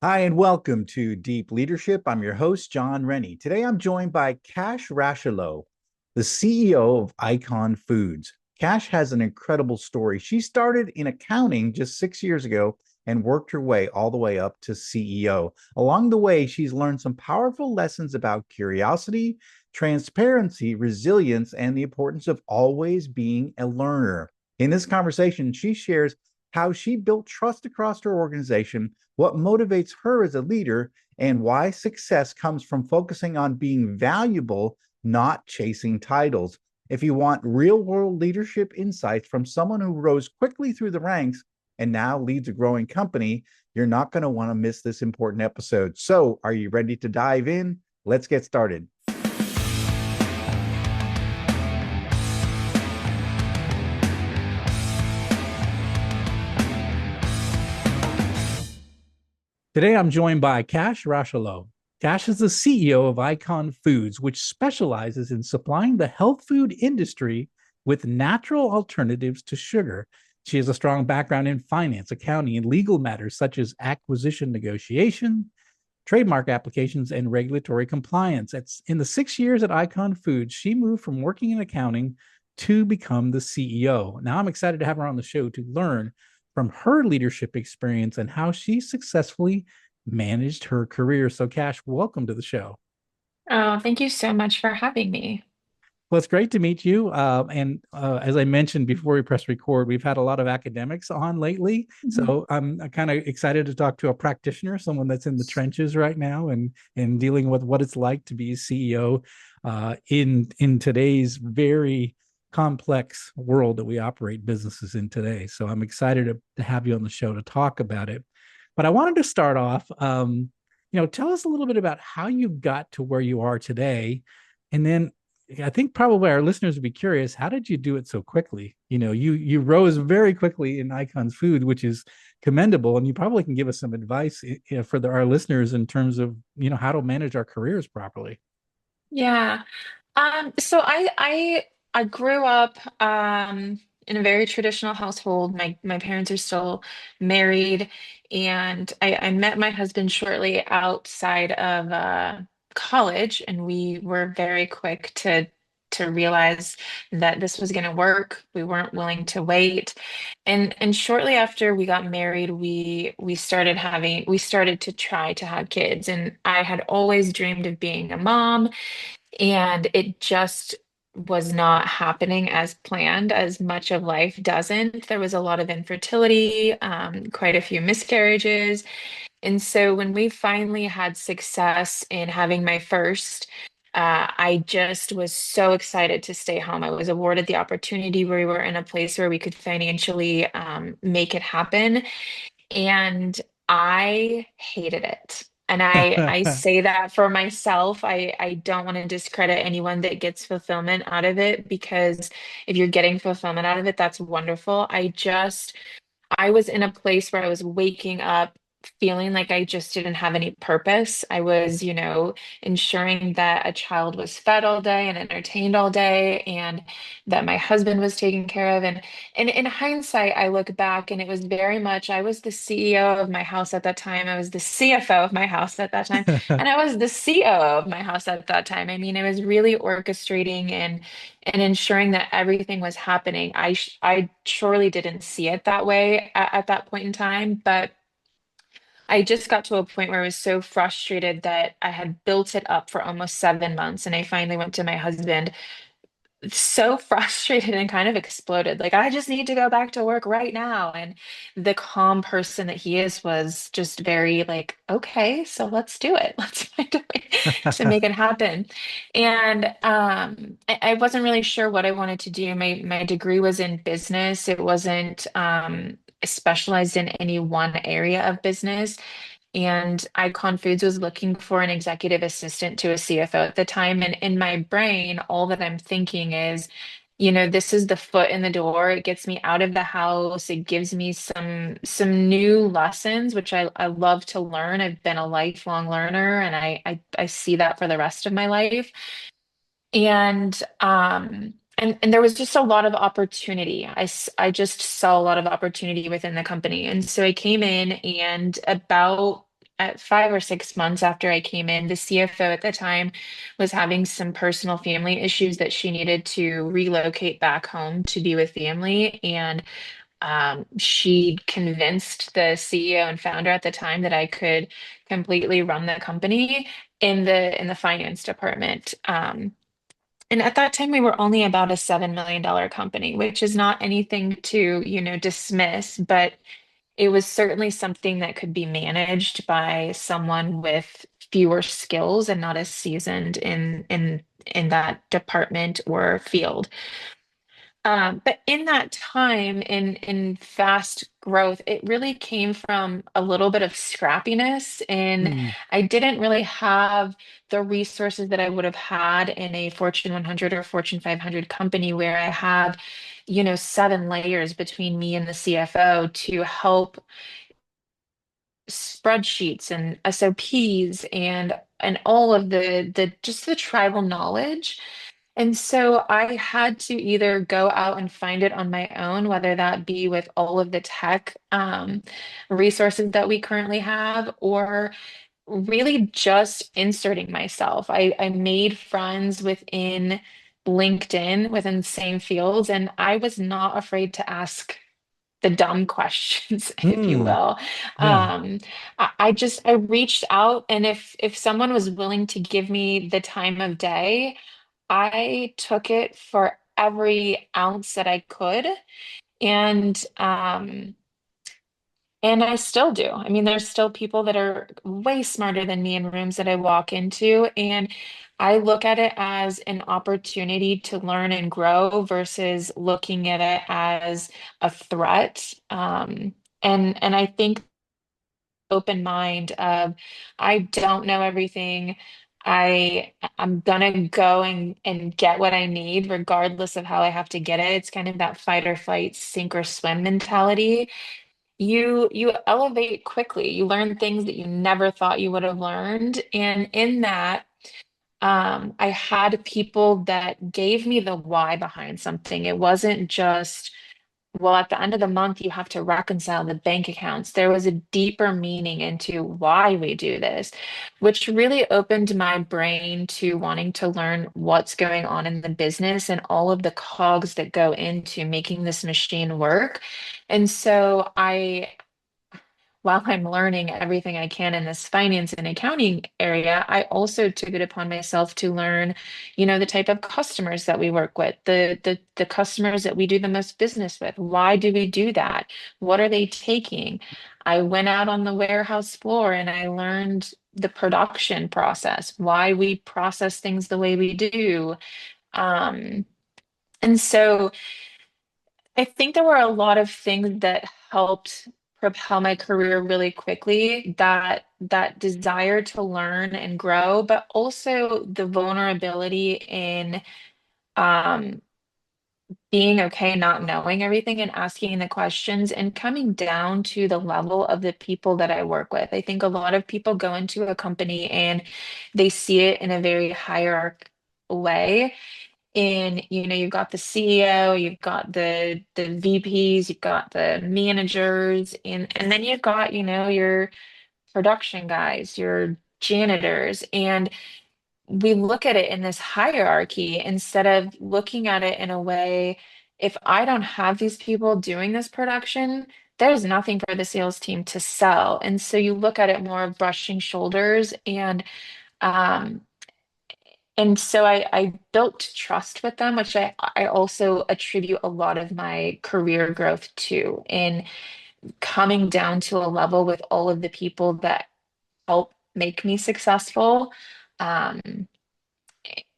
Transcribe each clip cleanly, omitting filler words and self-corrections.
Hi, and welcome to Deep Leadership. I'm your host, John Rennie. Today I'm joined by Kash Rocheleau, the CEO of Icon Foods. Kash has an incredible story. She started in accounting just 6 years ago and worked her way all the way up to CEO. Along the way, she's learned some powerful lessons about curiosity, transparency, resilience, and the importance of always being a learner. In this conversation, she shares how she built trust across her organization, what motivates her as a leader, and why success comes from focusing on being valuable, not chasing titles. If you want real world leadership insights from someone who rose quickly through the ranks and now leads a growing company, you're not going to want to miss this important episode. So, are you ready to dive in? Let's get started. Today, I'm joined by Kash Rocheleau. Kash is the CEO of Icon Foods, which specializes in supplying the health food industry with natural alternatives to sugar. She has a strong background in finance, accounting, and legal matters such as acquisition negotiation, trademark applications, and regulatory compliance. It's in the 6 years at Icon Foods, she moved from working in accounting to become the CEO. Now I'm excited to have her on the show to learn from her leadership experience and how she successfully managed her career. So, Kash, welcome to the show. Oh, thank you so much for having me. Well, it's great to meet you. And as I mentioned before we press record, we've had a lot of academics on lately. Mhm. So I'm kind of excited to talk to a practitioner, someone that's in the trenches right now and dealing with what it's like to be a CEO in today's very complex world that we operate businesses in today. So I'm excited to have you on the show to talk about it. But I wanted to start off, tell us a little bit about how you got to where you are today. And then I think probably our listeners would be curious, how did you do it so quickly? You rose very quickly in Icon's Food, which is commendable, and you probably can give us some advice for our listeners in terms of how to manage our careers properly. Yeah. So I grew up in a very traditional household. My parents are still married, and I met my husband shortly outside of college, and we were very quick to realize that this was going to work. We weren't willing to wait. And shortly after we got married, we started to try to have kids. And I had always dreamed of being a mom, and it just was not happening as planned, as much of life doesn't. There was a lot of infertility, quite a few miscarriages. And so when we finally had success in having my first, I just was so excited to stay home. I was awarded the opportunity where we were in a place where we could financially make it happen. And I hated it. And I say that for myself. I don't want to discredit anyone that gets fulfillment out of it, because if you're getting fulfillment out of it, that's wonderful. I was in a place where I was waking up feeling like I just didn't have any purpose. I was, ensuring that a child was fed all day and entertained all day, and that my husband was taken care of. And in hindsight, I look back and it was very much I was the CEO of my house at that time. I was the CFO of my house at that time, and I was the COO of my house at that time. I mean, it was really orchestrating and ensuring that everything was happening. I surely didn't see it that way at that point in time, but I just got to a point where I was so frustrated that I had built it up for almost 7 months. And I finally went to my husband, so frustrated, and kind of exploded. Like, I just need to go back to work right now. And the calm person that he is was just very like, okay, so let's do it. Let's find a way to make it happen. And I wasn't really sure what I wanted to do. My degree was in business. It wasn't specialized in any one area of business. And Icon Foods was looking for an executive assistant to a CFO at the time. And in my brain, all that I'm thinking is, this is the foot in the door. It gets me out of the house. It gives me some new lessons, which I love to learn. I've been a lifelong learner, and I see that for the rest of my life. And there was just a lot of opportunity. I just saw a lot of opportunity within the company. And so I came in, and about at 5 or 6 months after I came in, the CFO at the time was having some personal family issues that she needed to relocate back home to be with family. And she convinced the CEO and founder at the time that I could completely run the company in the finance department. And at that time, we were only about a $7 million company, which is not anything to, dismiss, but it was certainly something that could be managed by someone with fewer skills and not as seasoned in that department or field. But in that time, in fast growth, it really came from a little bit of scrappiness, and Hmm. I didn't really have the resources that I would have had in a Fortune 100 or Fortune 500 company where I have, 7 layers between me and the CFO to help spreadsheets and SOPs and all of the just the tribal knowledge. And so I had to either go out and find it on my own, whether that be with all of the tech resources that we currently have, or really just inserting myself. I made friends within LinkedIn within the same fields, and I was not afraid to ask the dumb questions, if you Hmm. will. Yeah. I reached out, and if someone was willing to give me the time of day, I took it for every ounce that I could, and and I still do. I mean, there's still people that are way smarter than me in rooms that I walk into, and I look at it as an opportunity to learn and grow versus looking at it as a threat. And I think open mind of I don't know everything. I'm gonna go and get what I need regardless of how I have to get it. It's kind of that fight or flight, sink or swim mentality. You elevate quickly. You learn things that you never thought you would have learned. And in that, I had people that gave me the why behind something. It wasn't just, well, at the end of the month, you have to reconcile the bank accounts. There was a deeper meaning into why we do this, which really opened my brain to wanting to learn what's going on in the business and all of the cogs that go into making this machine work. And so while I'm learning everything I can in this finance and accounting area, I also took it upon myself to learn, the type of customers that we work with, the customers that we do the most business with. Why do we do that? What are they taking? I went out on the warehouse floor and I learned the production process, why we process things the way we do. Um, and so I think there were a lot of things that helped propel my career really quickly, that desire to learn and grow, but also the vulnerability in um, being okay not knowing everything and asking the questions and coming down to the level of the people that I work with. I think a lot of people go into a company and they see it in a very hierarchical way, and you've got the CEO, you've got the VPs, you've got the managers, and then you've got your production guys, your janitors, and we look at it in this hierarchy instead of looking at it in a way, if I don't have these people doing this production, there's nothing for the sales team to sell. And so you look at it more of brushing shoulders, um and so I built trust with them, which I also attribute a lot of my career growth to, in coming down to a level with all of the people that help make me successful, um,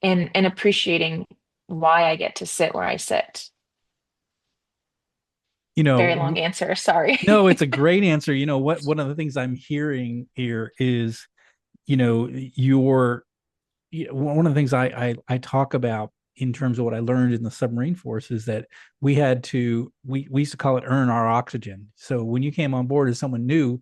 and appreciating why I get to sit where I sit. You Very know, long answer, sorry. no, it's a great answer. You know what? One of the things I'm hearing here is, your one of the things I talk about in terms of what I learned in the submarine force is that we used to call it earn our oxygen. So when you came on board as someone new,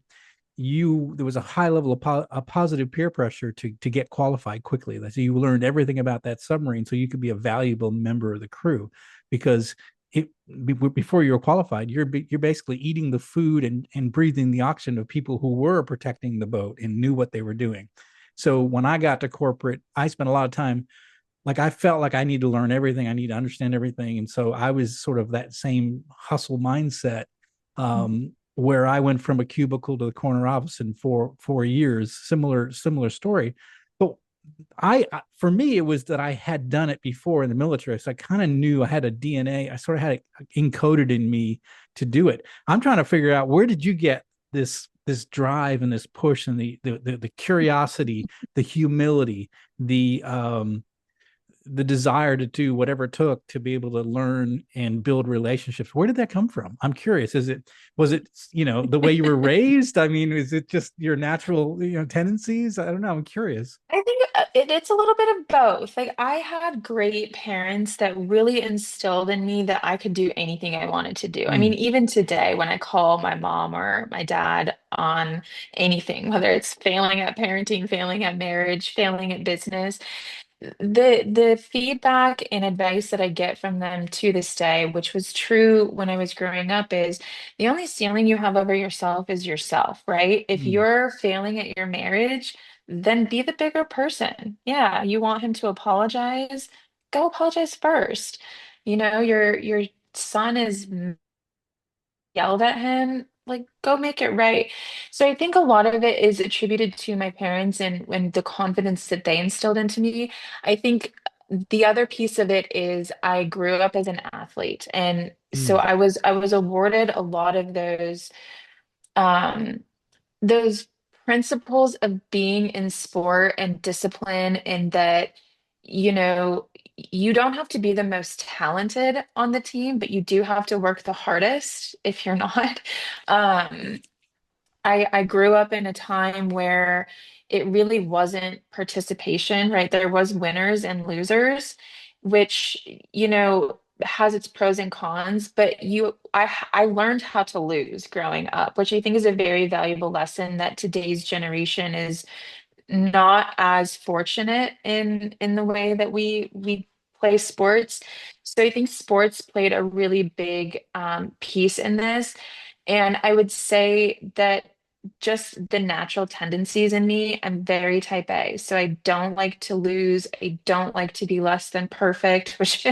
there was a high level of a positive peer pressure to get qualified quickly. So you learned everything about that submarine, so you could be a valuable member of the crew, because before you were qualified, you're basically eating the food and breathing the oxygen of people who were protecting the boat and knew what they were doing. So when I got to corporate, I spent a lot of time, like I felt like I need to learn everything, I need to understand everything, and so I was sort of that same hustle mindset, where I went from a cubicle to the corner office in 4 years. Similar story, but for me it was that I had done it before in the military, so I kind of knew I had a DNA. I sort of had it encoded in me to do it. I'm trying to figure out, where did you get this drive and this push and the curiosity, the humility, the desire to do whatever it took to be able to learn and build relationships? Where did that come from? I'm curious. Was it, the way you were raised? I mean, is it just your natural, tendencies? I don't know. I'm curious. I think it's a little bit of both. Like I had great parents that really instilled in me that I could do anything I wanted to do. I mean, Mm, even today when I call my mom or my dad on anything, whether it's failing at parenting, failing at marriage, failing at business, the feedback and advice that I get from them to this day, which was true when I was growing up, is the only ceiling you have over yourself is yourself, right? If mm, you're failing at your marriage, then be the bigger person. Yeah, you want him to apologize, go apologize first. Your son is yelled at him, like go make it right. So I think a lot of it is attributed to my parents and the confidence that they instilled into me. I think the other piece of it is I grew up as an athlete. And so mm, I was awarded a lot of um those principles of being in sport and discipline, and that, you know, you don't have to be the most talented on the team, but you do have to work the hardest if you're not. Um, I grew up in a time where it really wasn't participation, right? There was winners and losers, which, has its pros and cons, but I learned how to lose growing up, which I think is a very valuable lesson that today's generation is not as fortunate in the way that we play sports. So I think sports played a really big piece in this. And I would say that just the natural tendencies in me, I'm very type A. So I don't like to lose. I don't like to be less than perfect, which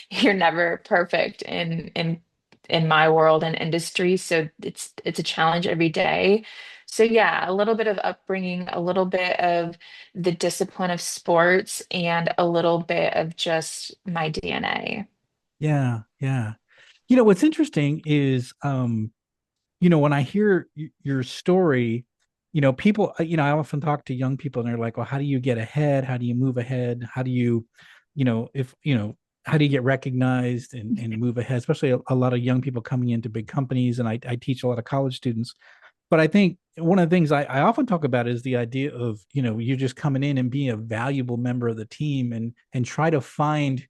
you're never perfect in my world and industry. So it's a challenge every day. So yeah, a little bit of upbringing, a little bit of the discipline of sports, and a little bit of just my DNA. yeah, yeah. What's interesting is, when I hear your story, people, I often talk to young people and they're like, well, how do you get ahead? How do you move ahead? How do you, if, how do you get recognized and move ahead? Especially a lot of young people coming into big companies. And I teach a lot of college students. But I think one of the things I often talk about is the idea of, you just coming in and being a valuable member of the team and try to find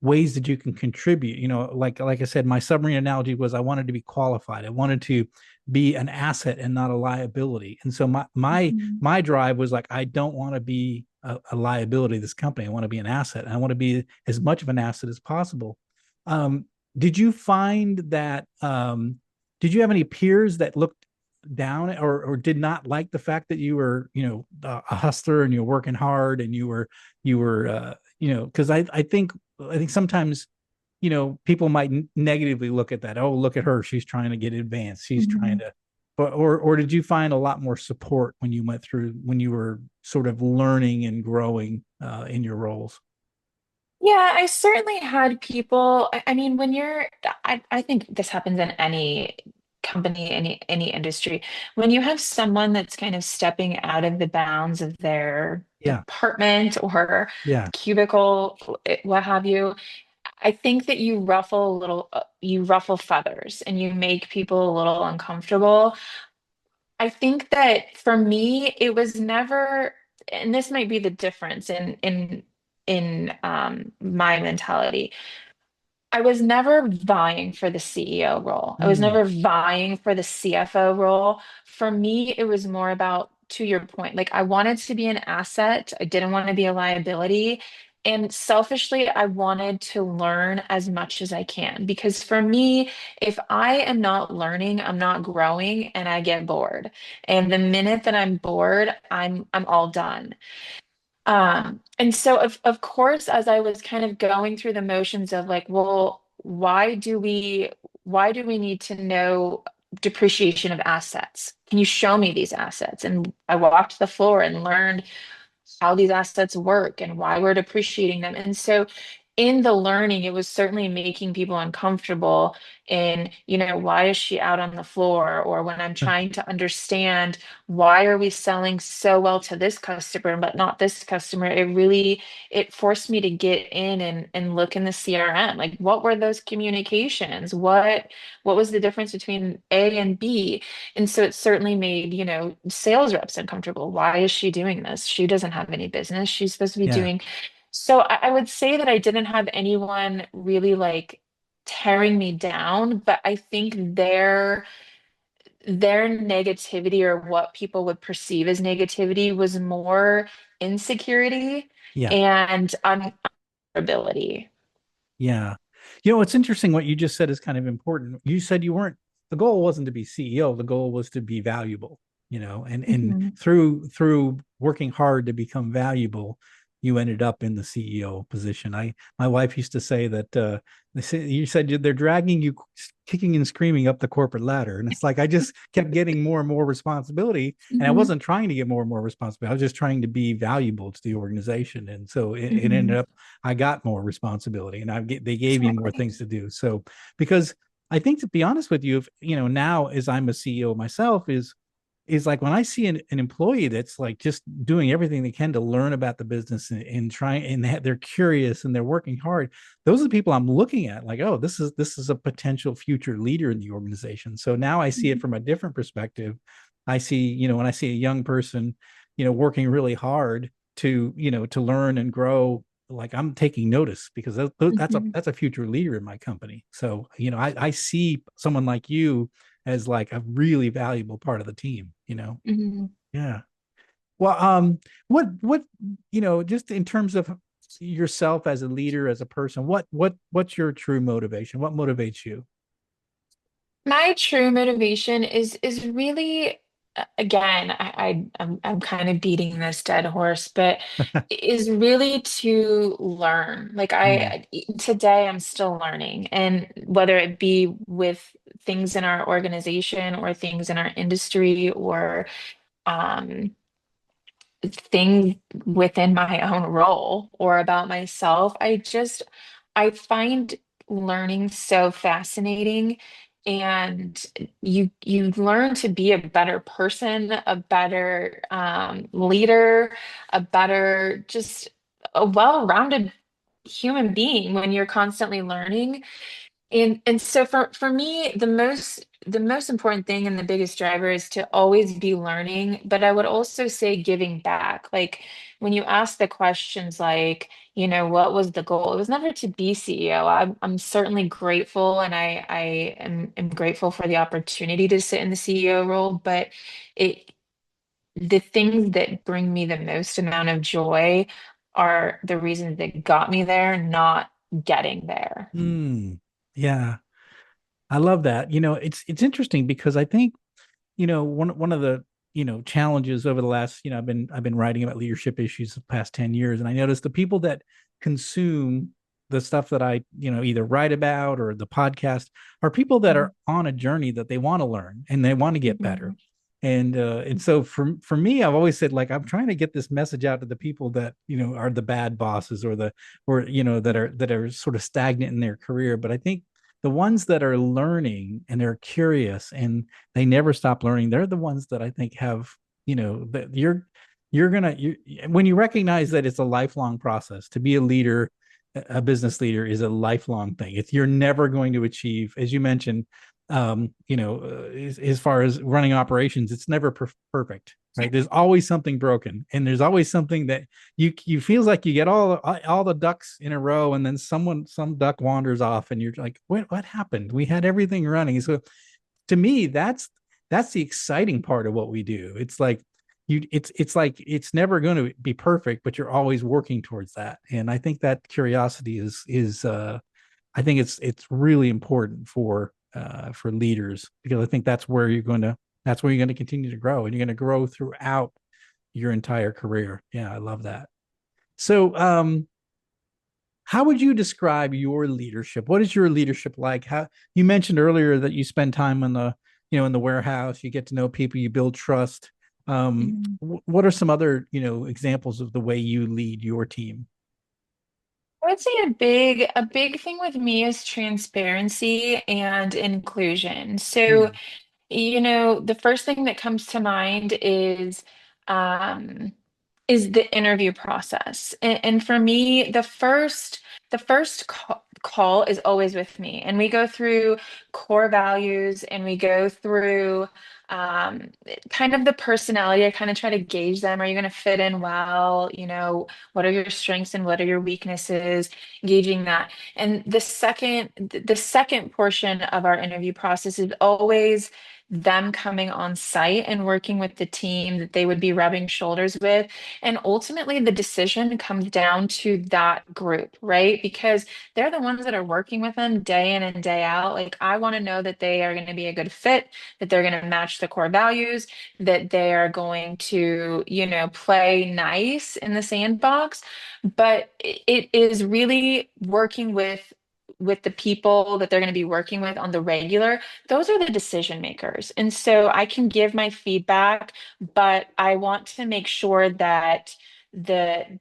ways that you can contribute. Like I said, my submarine analogy was I wanted to be qualified. I wanted to be an asset and not a liability. And so Mhm. my drive was like, I don't want to be a liability to this company. I want to be an asset. And I want to be as much of an asset as possible. Um, did you find that did you have any peers that looked down or did not like the fact that you were, a hustler and you're working hard and you were because I think sometimes, people might negatively look at that. Oh, look at her, she's trying to get advanced, she's trying Mhm. to, but or did you find a lot more support when you were sort of learning and growing in your roles? Yeah, I certainly had people. I mean, I think this happens in any company, any industry. When you have someone that's kind of stepping out of the bounds of their Yeah, department or yeah. cubicle, what have you, I think that you ruffle feathers and you make people a little uncomfortable. I think that for me, it was never, and this might be the difference in my mentality. I was never vying for the CEO role. I was Mm, never vying for the CFO role. For me, it was more about, to your point, like I wanted to be an asset. I didn't want to be a liability. And selfishly, I wanted to learn as much as I can because for me, if I am not learning, I'm not growing and I get bored. And the minute that I'm bored, I'm all done. And so of course, as I was kind of going through the motions of like, well, why do we need to know depreciation of assets? Can you show me these assets? And I walked the floor and learned how these assets work and why we're depreciating them. And so in the learning, it was certainly making people uncomfortable in, why is she out on the floor? Or when I'm trying to understand why are we selling so well to this customer, but not this customer, it forced me to get in and look in the CRM. Like what were those communications? What was the difference between A and B? And so it certainly made, sales reps uncomfortable. Why is she doing this? She doesn't have any business. She's supposed to be Yeah. doing. So I would say that I didn't have anyone really like tearing me down, but I think their negativity or what people would perceive as negativity was more insecurity Yeah. and unability. Yeah. It's interesting what you just said is kind of important. You said you weren't, the goal wasn't to be CEO, the goal was to be valuable, and Mhm, through working hard to become valuable, you ended up in the CEO position. My wife used to say that you said they're dragging you kicking and screaming up the corporate ladder. And it's like I just kept getting more and more responsibility. And I mhm, wasn't trying to get more and more responsibility. I was just trying to be valuable to the organization. And so it ended mhm. up I got more responsibility and they gave me more Exactly. things to do. So because I think to be honest with you, if now as I'm a CEO myself, is like when I see an employee that's like just doing everything they can to learn about the business and trying and they're curious and they're working hard. Those are the people I'm looking at like, oh, this is a potential future leader in the organization. So now I see it Mhm, from a different perspective. I see, when I see a young person, working really hard to learn and grow, like I'm taking notice because that's a mhm, that's a future leader in my company. So I see someone like you as like a really valuable part of the team. mhm. Yeah. Well, what just in terms of yourself as a leader, as a person, what's your true motivation? What motivates you? My true motivation is really again, I'm kind of beating this dead horse, but is really to learn. Like Mm, today I'm still learning, and whether it be with things in our organization or things in our industry or um thing within my own role or about myself. I find learning so fascinating and you learn to be a better person, a better leader, a better just a well-rounded human being when you're constantly learning. And so for me, the most important thing and the biggest driver is to always be learning, but I would also say giving back. Like when you ask the questions like, what was the goal? It was never to be CEO. I'm certainly grateful and I am grateful for the opportunity to sit in the CEO role, but it the things that bring me the most amount of joy are the reasons that got me there, not getting there. yeah, I love that. It's interesting because I think one of the challenges over the last I've been writing about leadership issues the past 10 years, and I noticed the people that consume the stuff that I either write about or the podcast are people that are on a journey that they want to learn and they want to get better. Mhm. And so for me, I've always said like I'm trying to get this message out to the people that are the bad bosses or that are sort of stagnant in their career. But I think the ones that are learning and they're curious and they never stop learning, they're the ones that I think have that when you recognize that it's a lifelong process to be a leader. A business leader is a lifelong thing. It's you're never going to achieve, as you mentioned, as far as running operations, it's never perfect, right? There's always something broken, and there's always something that you feels like you get all the ducks in a row, and then some duck wanders off, and you're like, what happened? We had everything running. So to me, that's the exciting part of what we do. It's like it's like it's never going to be perfect, but you're always working towards that. And I think that curiosity is I think it's really important for leaders, because I think that's where you're going to continue to grow, and you're going to grow throughout your entire career. Yeah, I love that. So, how would you describe your leadership? What is your leadership like? How you mentioned earlier that you spend time in the warehouse, you get to know people, you build trust. What are some other, examples of the way you lead your team? I would say a big thing with me is transparency and inclusion. So, Mm, the first thing that comes to mind um, is the interview process. And for me, the first call is always with me. And we go through core values and we go through um, kind of the personality. I kind of try to gauge them. Are you going to fit in well? What are your strengths and what are your weaknesses? Gauging that. And the second portion of our interview process is always them coming on site and working with the team that they would be rubbing shoulders with. And ultimately, the decision comes down to that group, right? Because they're the ones that are working with them day in and day out. Like, I want to know that they are going to be a good fit, that they're going to match the core values, that they are going to, play nice in the sandbox. But it is really working with the people that they're going to be working with on the regular. Those are the decision makers. And so I can give my feedback, but I want to make sure that the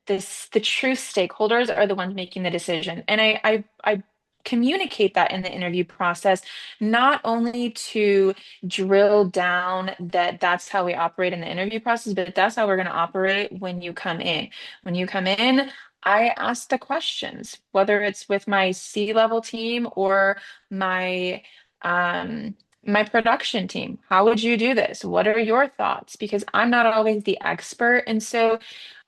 true stakeholders are the ones making the decision. And I communicate that in the interview process, not only to drill down that that's how we operate in the interview process, but that's how we're going to operate when you come in. When you come in, I ask the questions, whether it's with my C-level team or my um, my production team. How would you do this? What are your thoughts? Because I'm not always the expert. And so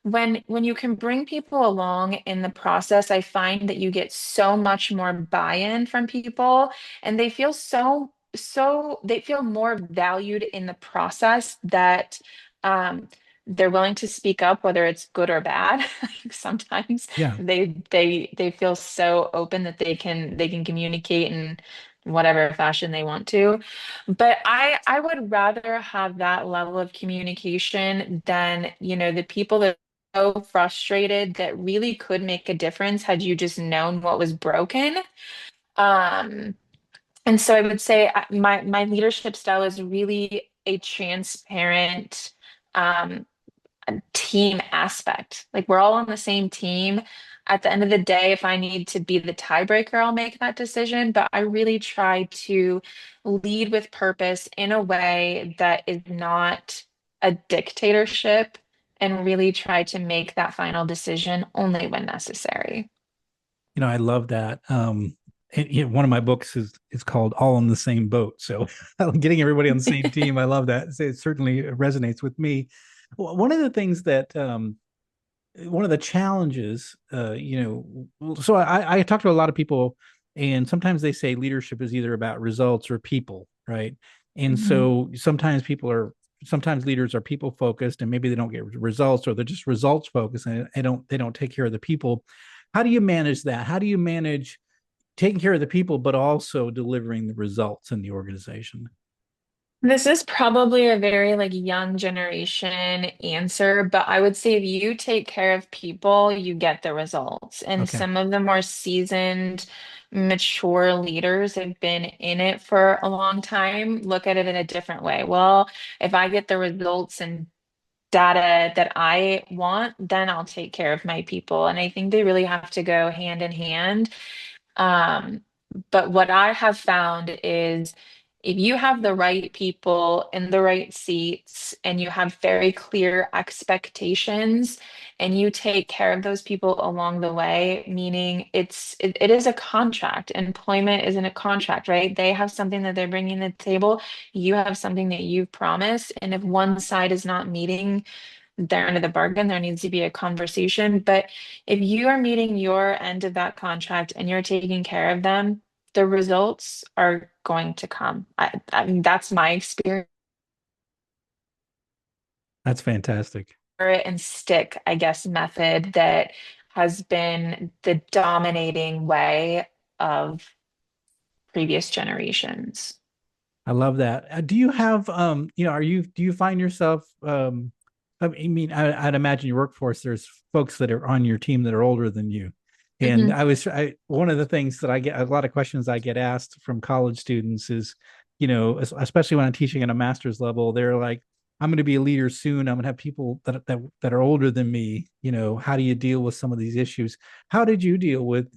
when you can bring people along in the process, I find that you get so much more buy-in from people and they feel more valued in the process that um they're willing to speak up, whether it's good or bad. Sometimes yeah. they feel so open that they can communicate in whatever fashion they want to. But I would rather have that level of communication than, the people that are so frustrated that really could make a difference had you just known what was broken. Um, and so I would say my leadership style is really a transparent, um, team aspect. Like, we're all on the same team. At the end of the day, if I need to be the tiebreaker, I'll make that decision. But I really try to lead with purpose in a way that is not a dictatorship and really try to make that final decision only when necessary. I love that. One of my books is called All in the Same Boat. So getting everybody on the same team, I love that. So it certainly resonates with me. One of the things that one of the challenges, so I talk to a lot of people, and sometimes they say leadership is either about results or people, right? And Mhm. so sometimes leaders are people focused, and maybe they don't get results, or they're just results focused, and they don't take care of the people. How do you manage that? How do you manage taking care of the people, but also delivering the results in the organization? This is probably a very like young generation answer, but I would say if you take care of people, you get the results. And Okay. some of the more seasoned, mature leaders have been in it for a long time, look at it in a different way. Well, if I get the results and data that I want, then I'll take care of my people. And I think they really have to go hand in hand. um, but what I have found is if you have the right people in the right seats and you have very clear expectations and you take care of those people along the way, meaning it is a contract. Employment isn't a contract, right? They have something that they're bringing to the table. You have something that you've promised. And if one side is not meeting their end of the bargain, there needs to be a conversation. But if you are meeting your end of that contract and you're taking care of them, the results are going to come. I mean, that's my experience. That's fantastic. Carrot and stick, I guess, method that has been the dominating way of previous generations. I love that. Do you have do you find yourself I'd imagine your workforce there's folks that are on your team that are older than you. And Hmm. I one of the things that I get a lot of questions I get asked from college students is, especially when I'm teaching at a master's level, they're like, I'm going to be a leader soon. I'm going to have people that are older than me. How do you deal with some of these issues? How did you deal with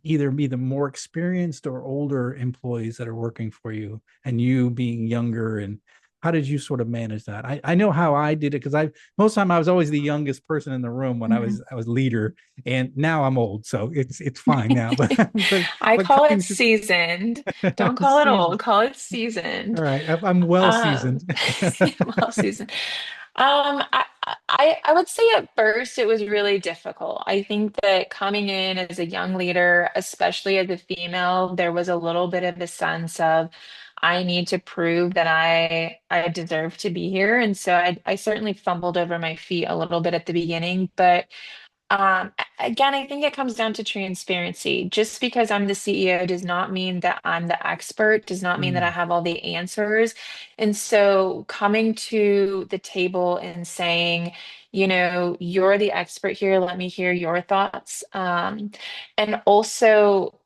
either be the more experienced or older employees that are working for you, and you being younger? And how did you sort of manage that? I know how I did it because I most of the time I was always the youngest person in the room when I was leader, and now I'm old, so it's fine now. But but I but call it coming to seasoned. Don't call it old, season, call it all seasoned. right, I'm well Um, seasoned. well, seasoned. I would say at first it was really difficult. I think that coming in as a young leader, especially as a female, there was a little bit of a sense of I need to prove that I deserve to be here. And so I certainly fumbled over my feet a little bit at the beginning, but again, I think it comes down to transparency. Just because I'm the CEO does not mean that I'm the expert, does not mean that I Mm, have all the answers. And so coming to the table and saying, you're the expert here, let me hear your thoughts. And also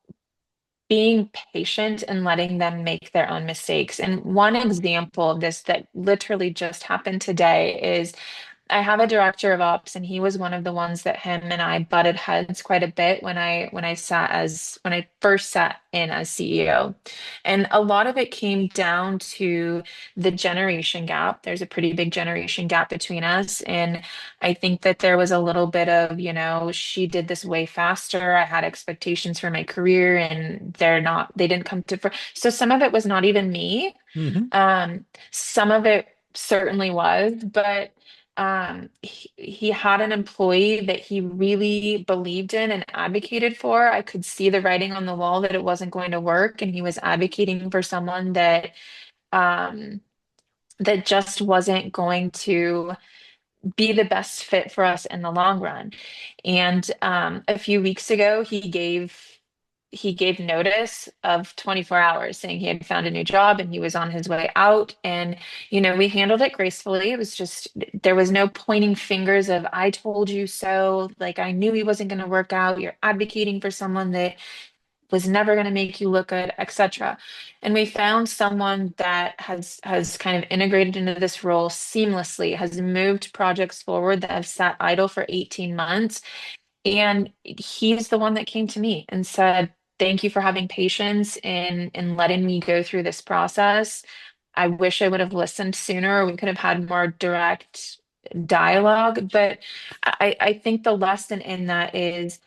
being patient and letting them make their own mistakes. And one example of this that literally just happened today is I have a director of ops, and he was one of the ones that him and I butted heads quite a bit when I first sat in as CEO. And a lot of it came down to the generation gap. There's a pretty big generation gap between us. And I think that there was a little bit of, she did this way faster. I had expectations for my career and they didn't come to, so some of it was not even me. hmm. Some of it certainly was, but he had an employee that he really believed in and advocated for. I could see the writing on the wall that it wasn't going to work, and he was advocating for someone um, that just wasn't going to be the best fit for us in the long run. And a few weeks ago, he gave notice of 24 hours saying he had found a new job and he was on his way out. And, we handled it gracefully. It was just, there was no pointing fingers of, I told you so. Like, I knew he wasn't going to work out. You're advocating for someone that was never going to make you look good, etc. And we found someone that has kind of integrated into this role seamlessly, has moved projects forward that have sat idle for 18 months. And he's the one that came to me and said, "Thank you for having patience in letting me go through this process. I wish I would have listened sooner, or we could have had more direct dialogue." But I think the lesson in that is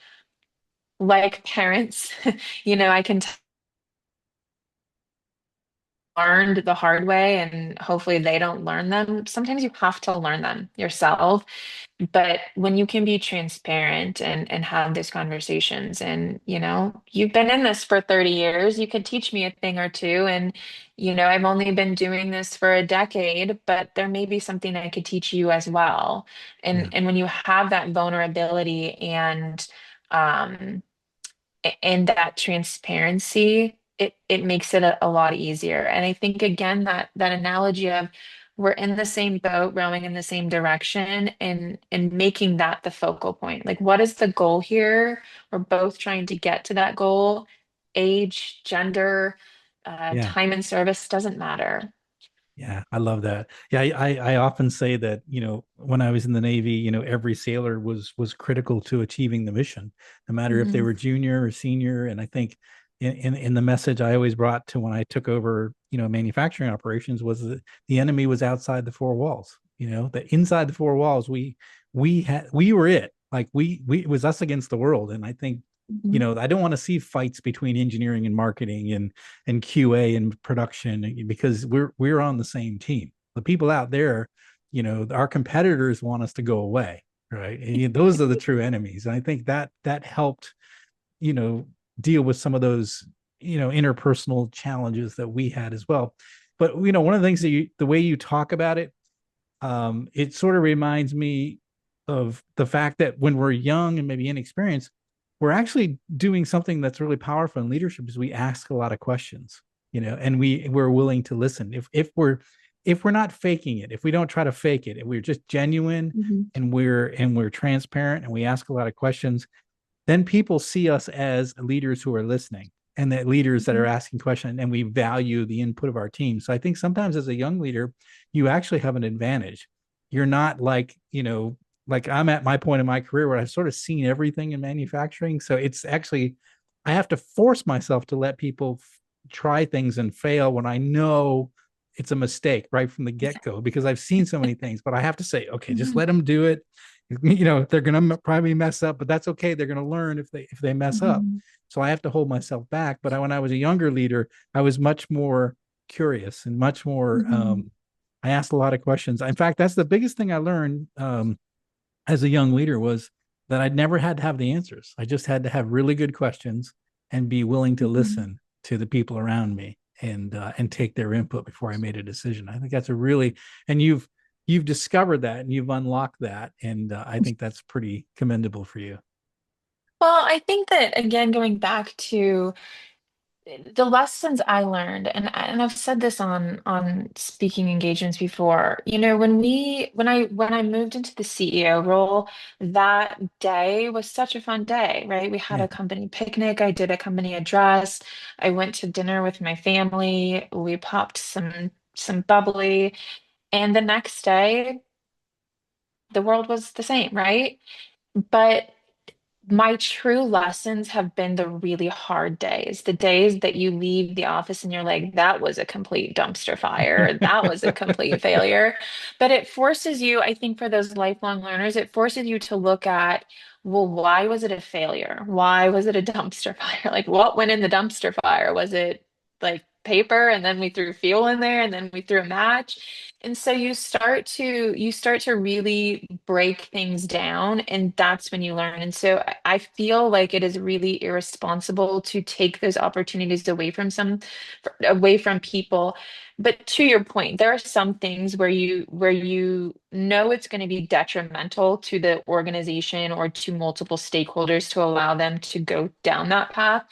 like parents, I can learned the hard way and hopefully they don't learn them. Sometimes you have to learn them yourself. But when you can be transparent and have these conversations and, you've been in this for 30 years, you could teach me a thing or two. And, I've only been doing this for a decade, but there may be something I could teach you as well. And Yeah. and when you have that vulnerability um and that transparency, it makes it a lot easier. And I think again that analogy of we're in the same boat, rowing in the same direction, and making that the focal point. Like, what is the goal here? We're both trying to get to that goal. Age, gender, Yeah. time and service doesn't matter. Yeah, I love that. Yeah, I often say that, when I was in the Navy, every sailor was critical to achieving the mission, no matter if they Mhm. were junior or senior. And I think in the message I always brought to when I took over, manufacturing operations was that the enemy was outside the four walls. That inside the four walls, we were it. Like we it was us against the world. And I think, Mhm. I don't want to see fights between engineering and marketing and QA and production, because we're on the same team. The people out there, our competitors want us to go away, right? And those are the true enemies. And I think that helped, you know, deal with some of those, interpersonal challenges that we had as well. But one of the things the way you talk about it, It sort of reminds me of the fact that when we're young and maybe inexperienced, we're actually doing something that's really powerful in leadership is we ask a lot of questions, and we're willing to listen. If we're not faking it, if we don't try to fake it, if we're just genuine Mhm. and we're transparent and we ask a lot of questions, then people see us as leaders who are listening and that leaders that are Mhm. asking questions, and we value the input of our team. So I think sometimes as a young leader, you actually have an advantage. You're not like I'm at my point in my career where I've sort of seen everything in manufacturing. So it's actually, I have to force myself to let people try things and fail when I know it's a mistake right from the get go because I've seen so many things. But I have to say, okay, just Mhm. let them do it. They're going to probably mess up, but that's okay. They're going to learn if they mess up. Mhm. So I have to hold myself back. But when I was a younger leader, I was much more curious and much more. Mhm. I asked a lot of questions. In fact, that's the biggest thing I learned as a young leader was that I'd never had to have the answers. I just had to have really good questions and be willing to Mhm. listen to the people around me and take their input before I made a decision. I think that's a really and you've discovered that and you've unlocked that, and I think that's pretty commendable for you. Well, I think that again, going back to the lessons I learned, and I've said this on speaking engagements before, when I moved into the CEO role, that day was such a fun day, right? We had Yeah, a company picnic, I did a company address, I went to dinner with my family, we popped some bubbly, and the next day the world was the same, right? But my true lessons have been the really hard days, the days that you leave the office and you're like, that was a complete dumpster fire, that was a complete failure. But it forces you, I think, for those lifelong learners, it forces you to look at, well, why was it a failure? Why was it a dumpster fire? Like, what went in the dumpster fire? Was it like paper and then we threw fuel in there and then we threw a match? And so you start to really break things down, and that's when you learn. And so I feel like it is really irresponsible to take those opportunities away from people. But to your point, there are some things where you know it's going to be detrimental to the organization or to multiple stakeholders to allow them to go down that path.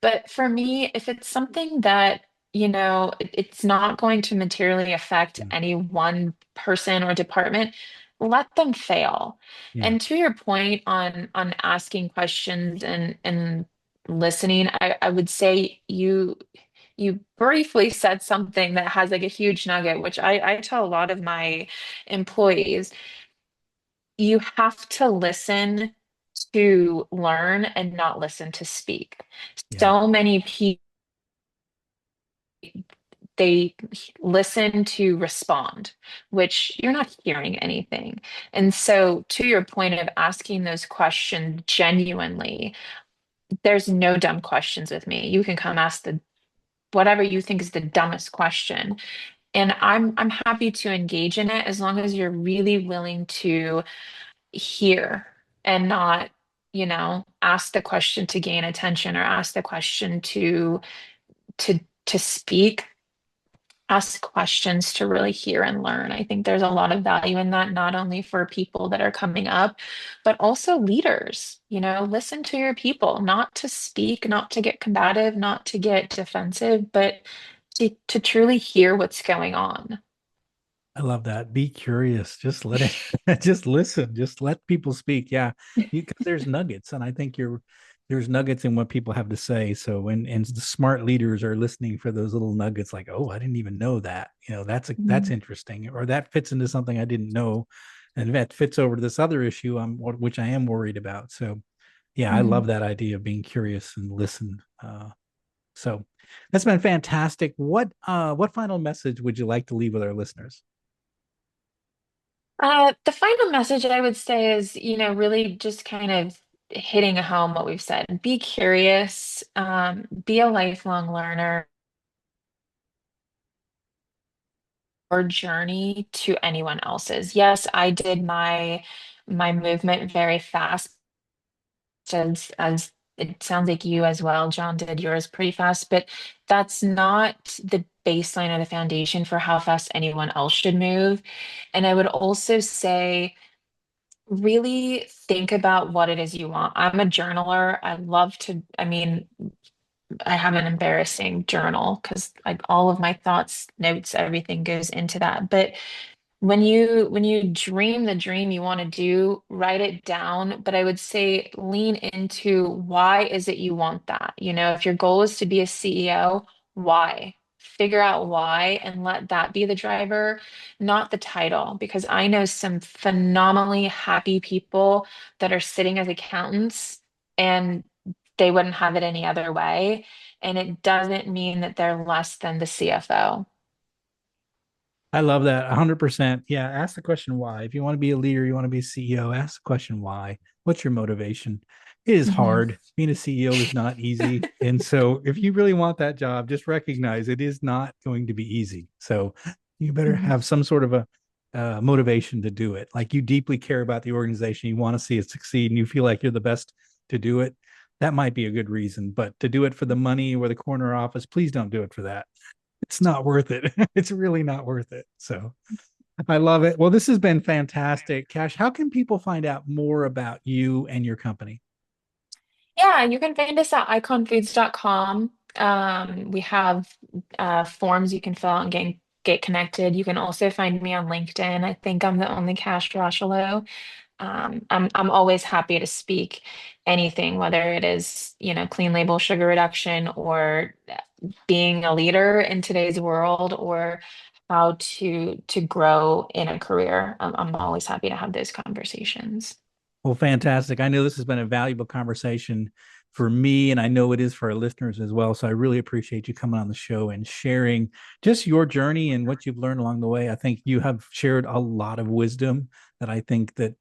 But for me, if it's something that, it's not going to materially affect any one person or department, let them fail. yeah, And to your point on asking questions and listening, I would say you briefly said something that has like a huge nugget, which I tell a lot of my employees. You have to listen to learn and not listen to speak. yeah. So many people, they listen to respond, which you're not hearing anything. And so, to your point of asking those questions genuinely, there's no dumb questions with me. You can come ask the whatever you think is the dumbest question, and I'm happy to engage in it as long as you're really willing to hear and not, ask the question to gain attention or ask the question to to speak. Ask questions to really hear and learn. I think there's a lot of value in that, not only for people that are coming up, but also leaders. Listen to your people, not to speak, not to get combative, not to get defensive, but to truly hear what's going on. I love that. Be curious. Just let it, just listen. Just let people speak. Yeah, because there's nuggets, and I think there's nuggets in what people have to say. So when the smart leaders are listening for those little nuggets, like, oh, I didn't even know that. That's Mhm. interesting, or that fits into something I didn't know, and that fits over to this other issue which I am worried about. So yeah, I Mhm. love that idea of being curious and listen. So that's been fantastic. What final message would you like to leave with our listeners? The final message I would say is, really just kind of hitting home what we've said. Be curious, be a lifelong learner or journey to anyone else's. Yes, I did my movement very fast as it sounds like you as well, John, did yours pretty fast, but that's not the baseline or the foundation for how fast anyone else should move. And I would also say, really think about what it is you want. I'm a journaler. I love to, I mean, I have an embarrassing journal because like all of my thoughts, notes, everything goes into that. But when you dream the dream you want to do, write it down. But I would say lean into why is it you want that? You know, if your goal is to be a CEO, why? Figure out why and let that be the driver, not the title. Because I know some phenomenally happy people that are sitting as accountants and they wouldn't have it any other way. And it doesn't mean that they're less than the CFO. I love that 100%. Yeah, ask the question why. If you want to be a leader, you want to be a CEO, ask the question why. What's your motivation? It is Mhm. hard. Being a CEO is not easy. And so if you really want that job, just recognize it is not going to be easy. So you better Mhm. have some sort of a motivation to do it. Like you deeply care about the organization, you want to see it succeed, and you feel like you're the best to do it. That might be a good reason. But to do it for the money or the corner office, please don't do it for that. It's not worth it. It's really not worth it. So I love it. Well, this has been fantastic. Cash, how can people find out more about you and your company? Yeah, you can find us at iconfoods.com. We have forms you can fill out and get connected. You can also find me on LinkedIn. I think I'm the only Kash Rocheleau. I'm always happy to speak anything, whether it is, clean label sugar reduction or being a leader in today's world or how to grow in a career. I'm always happy to have those conversations. Well, fantastic. I know this has been a valuable conversation for me, and I know it is for our listeners as well. So I really appreciate you coming on the show and sharing just your journey and what you've learned along the way. I think you have shared a lot of wisdom that I think that,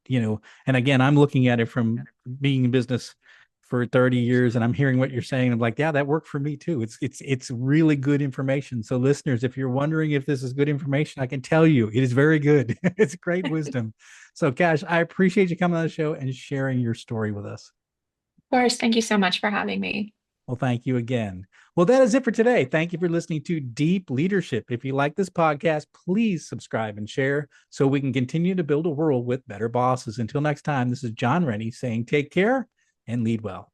and again, I'm looking at it from being in business for 30 years and I'm hearing what you're saying. I'm like, yeah, that worked for me too. It's really good information. So listeners, if you're wondering if this is good information, I can tell you it is very good. It's great wisdom. So, Cash, I appreciate you coming on the show and sharing your story with us. Of course, thank you so much for having me. Well, thank you again. Well, that is it for today. Thank you for listening to Deep Leadership. If you like this podcast, please subscribe and share so we can continue to build a world with better bosses. Until next time, this is John Rennie saying take care and lead well.